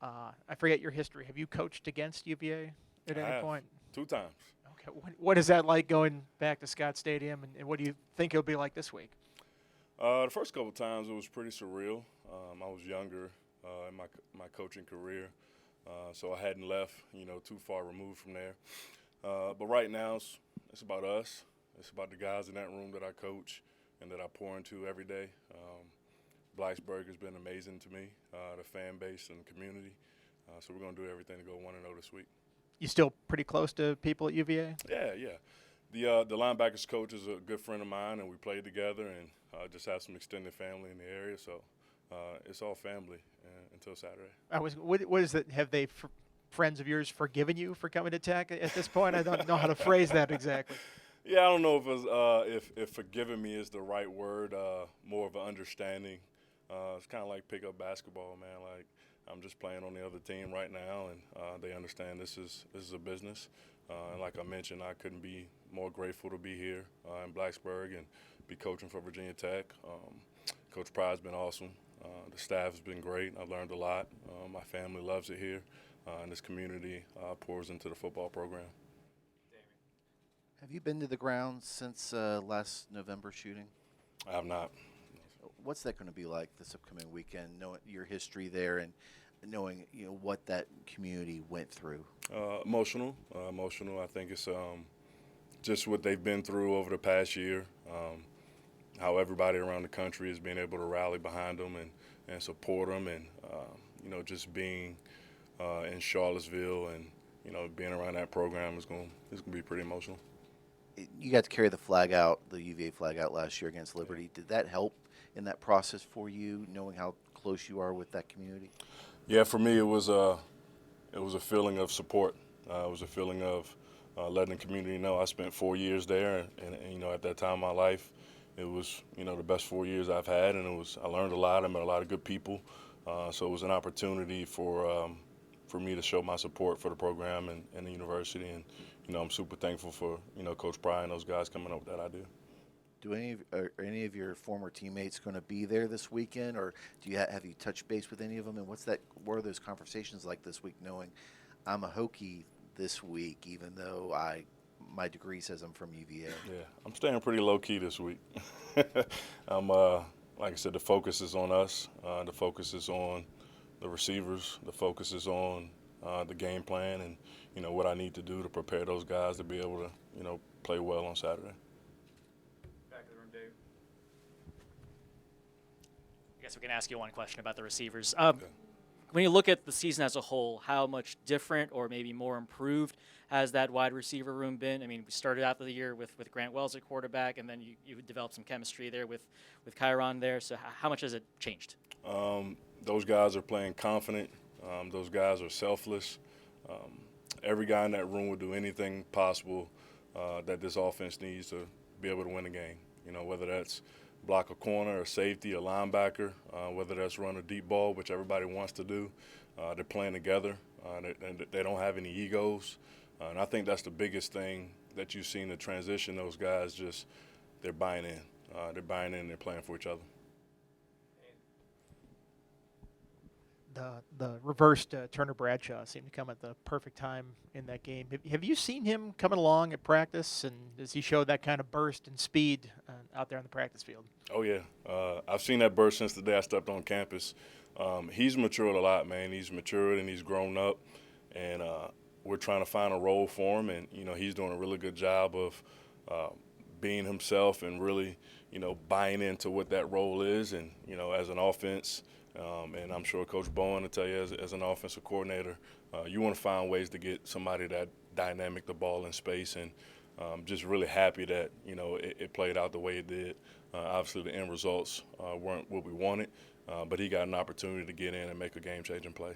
I forget your history. Have you coached against UVA at I any have point? 2 times. Okay. What is that like going back to Scott Stadium, and what do you think it'll be like this week? The first couple times it was pretty surreal. I was younger in my coaching career, so I hadn't left, too far removed from there. But right now it's about us. It's about the guys in that room that I coach and that I pour into every day. Blacksburg has been amazing to me, the fan base and the community. So we're gonna do everything to go 1-0 this week. You still pretty close to people at UVA? Yeah, yeah. The linebackers coach is a good friend of mine, and we played together, and just have some extended family in the area. So it's all family until Saturday. What is it? Have they friends of yours forgiven you for coming to Tech at this point? I don't know how to phrase that exactly. Yeah, I don't know if forgiving me is the right word. More of an understanding. It's kind of like pickup basketball, man. Like I'm just playing on the other team right now, and they understand this is a business. And like I mentioned, I couldn't be more grateful to be here in Blacksburg and be coaching for Virginia Tech. Coach Pryde's been awesome. The staff has been great. I've learned a lot. My family loves it here, and this community pours into the football program. Have you been to the grounds since last November shooting? I have not. What's that going to be like this upcoming weekend, knowing your history there and knowing what that community went through? Emotional. Emotional. I think it's just what they've been through over the past year. How everybody around the country is being able to rally behind them and support them, and just being in Charlottesville and being around that program is going to be pretty emotional. You got to carry the flag out, the UVA flag out last year against Liberty. Did that help in that process for you, knowing how close you are with that community? Yeah, for me it was a feeling of support. It was a feeling of letting the community know I spent 4 years there, and at that time in my life, it was the best 4 years I've had, and I learned a lot. I met a lot of good people, so it was an opportunity for me to show my support for the program and the university, and I'm super thankful for Coach Pryde and those guys coming up with that idea. Are any of your former teammates going to be there this weekend, or have you touched base with any of them? And what are those conversations like this week, knowing I'm a Hokie this week, even though my degree says I'm from UVA? Yeah, I'm staying pretty low key this week. I'm like I said, the focus is on us. The focus is on the receivers. The focus is on the game plan, and what I need to do to prepare those guys to be able to play well on Saturday. Back of the room, Dave. I guess we can ask you one question about the receivers. Okay. When you look at the season as a whole, how much different or maybe more improved has that wide receiver room been? I mean, we started out the year with Grant Wells at quarterback, and then you developed some chemistry there with Kyron there. So how much has it changed? Those guys are playing confident. Those guys are selfless. Every guy in that room will do anything possible that this offense needs to be able to win a game. Whether that's block a corner, a safety, a linebacker, whether that's run a deep ball, which everybody wants to do. They're playing together. They don't have any egos. And I think that's the biggest thing that you've seen the transition. Those guys they're buying in. They're buying in and they're playing for each other. The reversed Turner Bradshaw seemed to come at the perfect time in that game. Have you seen him coming along at practice, and does he show that kind of burst and speed out there on the practice field? Oh, yeah. I've seen that burst since the day I stepped on campus. He's matured a lot, man. He's matured and he's grown up, and we're trying to find a role for him, and, he's doing a really good job of being himself and really, buying into what that role is. And, as an offense, and I'm sure Coach Bowen will tell you as an offensive coordinator, you want to find ways to get somebody that dynamic the ball in space, and just really happy that, it played out the way it did. Obviously, the end results weren't what we wanted, but he got an opportunity to get in and make a game-changing play.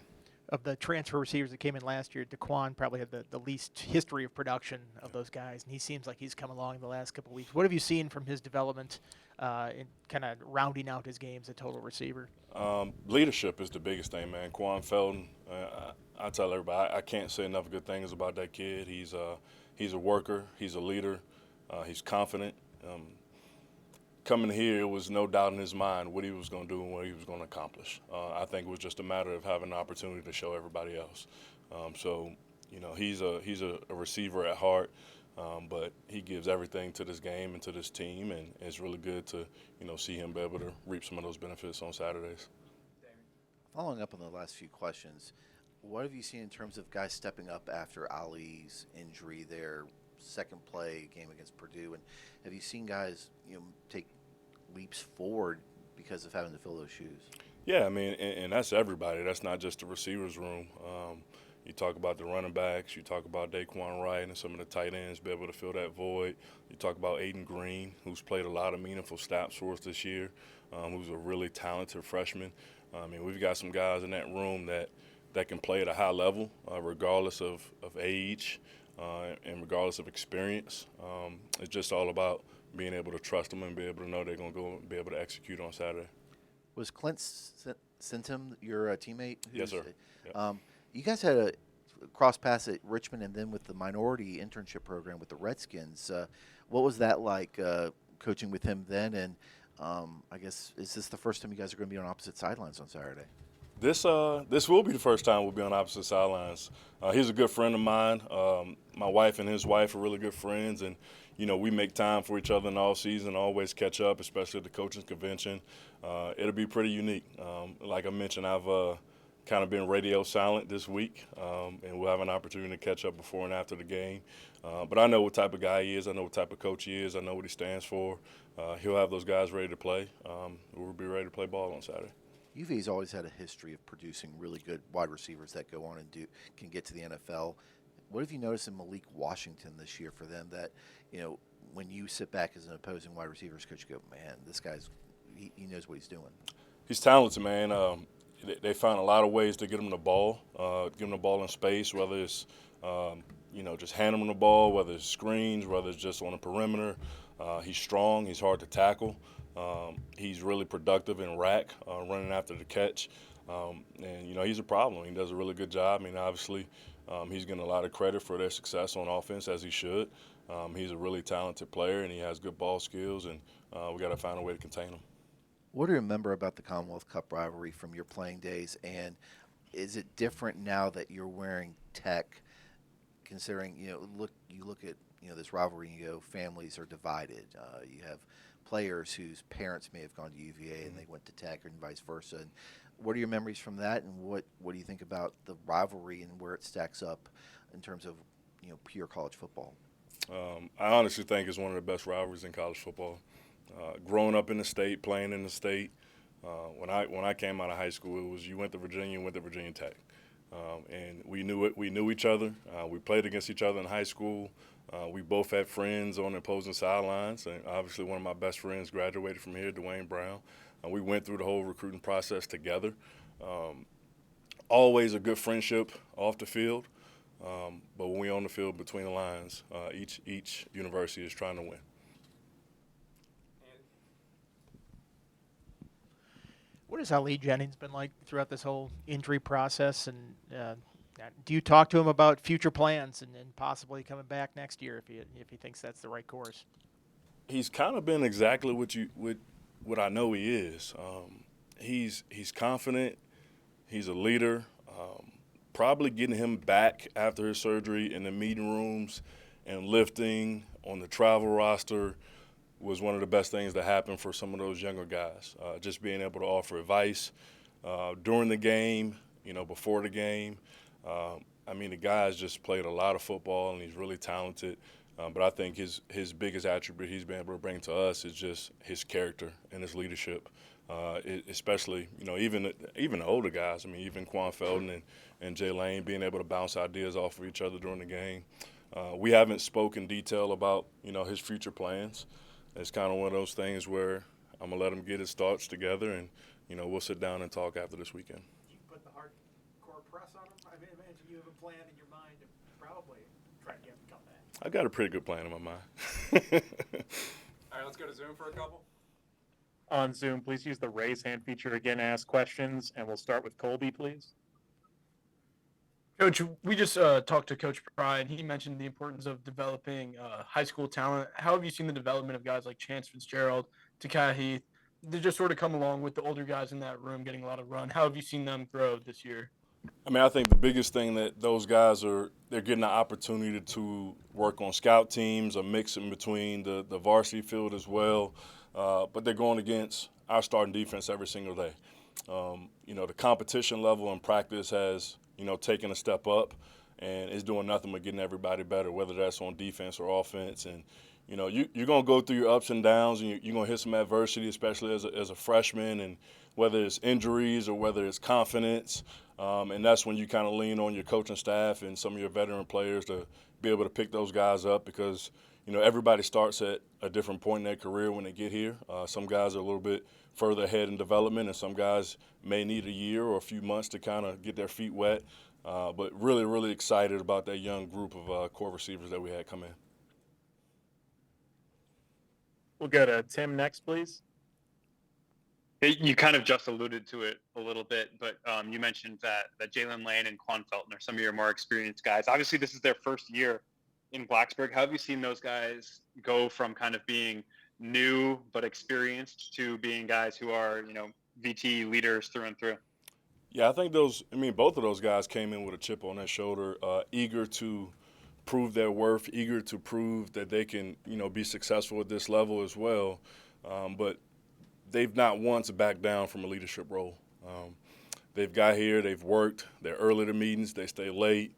Of the transfer receivers that came in last year, DeQuan probably had the least history of production of those guys, and he seems like he's come along the last couple of weeks. What have you seen from his development in kind of rounding out his game as a total receiver? Leadership is the biggest thing, man. Quan Felton, I tell everybody, I can't say enough good things about that kid. He's a worker. He's a leader. He's confident. coming here, it was no doubt in his mind what he was going to do and what he was going to accomplish. I think it was just a matter of having an opportunity to show everybody else. So, you know, he's a receiver at heart, but he gives everything to this game and to this team, and it's really good to, you know, see him be able to reap some of those benefits on Saturdays. Following up on the last few questions, what have you seen in terms of guys stepping up after Ali's injury, their second play game against Purdue, and have you seen guys, you know, take leaps forward because of having to fill those shoes? Yeah, I mean, and that's everybody. That's not just the receivers room. You talk about the running backs. You talk about Daquan Wright and some of the tight ends be able to fill that void. You talk about Aiden Green, who's played a lot of meaningful snaps for us this year, who's a really talented freshman. I mean, we've got some guys in that room that can play at a high level, regardless of age and regardless of experience. It's just all about being able to trust them and be able to know they're going to go and be able to execute on Saturday. Was Clint Sintum your teammate? Yes, sir. Yep. You guys had a cross pass at Richmond and then with the minority internship program with the Redskins. What was that like coaching with him then? And I guess, is this the first time you guys are going to be on opposite sidelines on Saturday? This will be the first time we'll be on opposite sidelines. He's a good friend of mine. My wife and his wife are really good friends, and you know, we make time for each other in the off season, always catch up, especially at the coaching convention. It'll be pretty unique. Like I mentioned, I've kind of been radio silent this week, and we'll have an opportunity to catch up before and after the game. But I know what type of guy he is. I know what type of coach he is. I know what he stands for. He'll have those guys ready to play. We'll be ready to play ball on Saturday. UVA's always had a history of producing really good wide receivers that go on and can get to the NFL. What have you noticed in Malik Washington this year for them that, you know, when you sit back as an opposing wide receivers coach, you go, man, this guy's he knows what he's doing. He's talented, man. They found a lot of ways to get him the ball, in space, whether it's, you know, just hand him the ball, whether it's screens, whether it's just on the perimeter. He's strong. He's hard to tackle. He's really productive in rack, running after the catch. And, you know, he's a problem. He does a really good job. I mean, obviously, he's getting a lot of credit for their success on offense, as he should. He's a really talented player, and he has good ball skills, and we got to find a way to contain him. What do you remember about the Commonwealth Cup rivalry from your playing days, and is it different now that you're wearing tech, considering, you know, you look at, you know, this rivalry and you go, families are divided. You have players whose parents may have gone to UVA and they went to tech, and vice versa. And what are your memories from that, and what do you think about the rivalry and where it stacks up in terms of, you know, pure college football? I honestly think it's one of the best rivalries in college football. Growing up in the state, playing in the state, when I came out of high school, it was you went to Virginia Tech, and we knew each other. We played against each other in high school. We both had friends on the opposing sidelines, and obviously one of my best friends graduated from here, Dwayne Brown. We went through the whole recruiting process together. Always a good friendship off the field, but when we're on the field between the lines, each university is trying to win. What has Ali Jennings been like throughout this whole injury process? And do you talk to him about future plans and possibly coming back next year if he thinks that's the right course? He's kind of been exactly what I know he is. He's confident. He's a leader. Probably getting him back after his surgery in the meeting rooms and lifting on the travel roster was one of the best things that happened for some of those younger guys. Just being able to offer advice during the game, you know, before the game. I mean, the guy's just played a lot of football, and he's really talented. But I think his biggest attribute he's been able to bring to us is just his character and his leadership. Especially, you know, even the older guys. I mean, even Quan Felton and Jay Lane being able to bounce ideas off of each other during the game. We haven't spoken detail about, you know, his future plans. It's kind of one of those things where I'm going to let him get his thoughts together, and, you know, we'll sit down and talk after this weekend. Did you put the hardcore press on him? I imagine you have a plan in your mind to probably try to get him to come back. I've got a pretty good plan in my mind. All right, let's go to Zoom for a couple. On Zoom, please use the raise hand feature again to ask questions, and we'll start with Colby, please. Coach, we just talked to Coach Pry, and he mentioned the importance of developing high school talent. How have you seen the development of guys like Chance Fitzgerald, Takai Heath? They just sort of come along with the older guys in that room getting a lot of run. How have you seen them grow this year? I mean, I think the biggest thing that those guys they're getting an opportunity to work on scout teams, a mix in between the varsity field as well. But they're going against our starting defense every single day. The competition level in practice has, taken a step up, and it's doing nothing but getting everybody better, whether that's on defense or offense. And, you're going to go through your ups and downs, and you're going to hit some adversity, especially as a freshman, and whether it's injuries or whether it's confidence. And that's when you kind of lean on your coaching staff and some of your veteran players to be able to pick those guys up because, everybody starts at a different point in their career when they get here. Some guys are a little bit further ahead in development, and some guys may need a year or a few months to kind of get their feet wet. But really, really excited about that young group of core receivers that we had come in. We'll go to Tim next, please. You kind of just alluded to it a little bit, but you mentioned that Jalen Lane and Quan Felton are some of your more experienced guys. Obviously, this is their first year in Blacksburg. How have you seen those guys go from kind of being new but experienced to being guys who are, VT leaders through and through? Yeah, I think both of those guys came in with a chip on their shoulder, eager to prove their worth, eager to prove that they can, be successful at this level as well. But they've not once backed down from a leadership role. They've got here, they've worked, they're early to meetings, they stay late.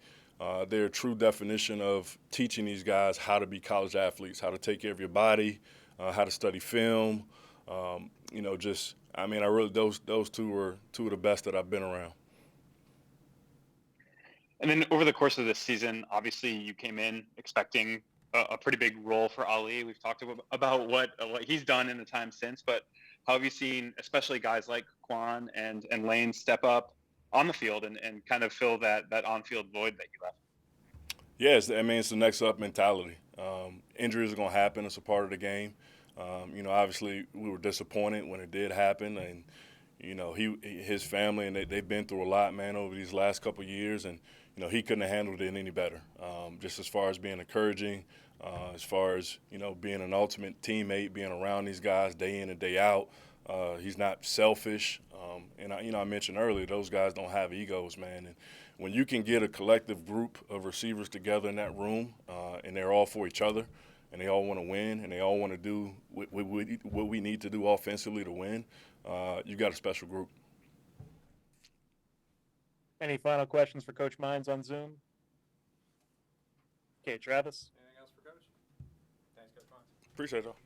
They're a true definition of teaching these guys how to be college athletes, how to take care of your body, how to study film. Those two were two of the best that I've been around. And then over the course of this season, obviously you came in expecting a pretty big role for Ali. We've talked about what he's done in the time since, but how have you seen, especially guys like Quan and Lane, step up on the field and kind of fill that on-field void that you left? Yes, it's the next up mentality. Injuries are going to happen. It's a part of the game. Obviously we were disappointed when it did happen, and his family and they've been through a lot, man, over these last couple of years, and he couldn't have handled it any better. Just as far as being encouraging, as far as being an ultimate teammate, being around these guys day in and day out. He's not selfish, and I mentioned earlier those guys don't have egos, man. And when you can get a collective group of receivers together in that room, and they're all for each other, and they all want to win, and they all want to do what we need to do offensively to win, you got a special group. Any final questions for Coach Mines on Zoom? Okay, Travis. Anything else for Coach? Thanks, Coach Mines. Appreciate y'all.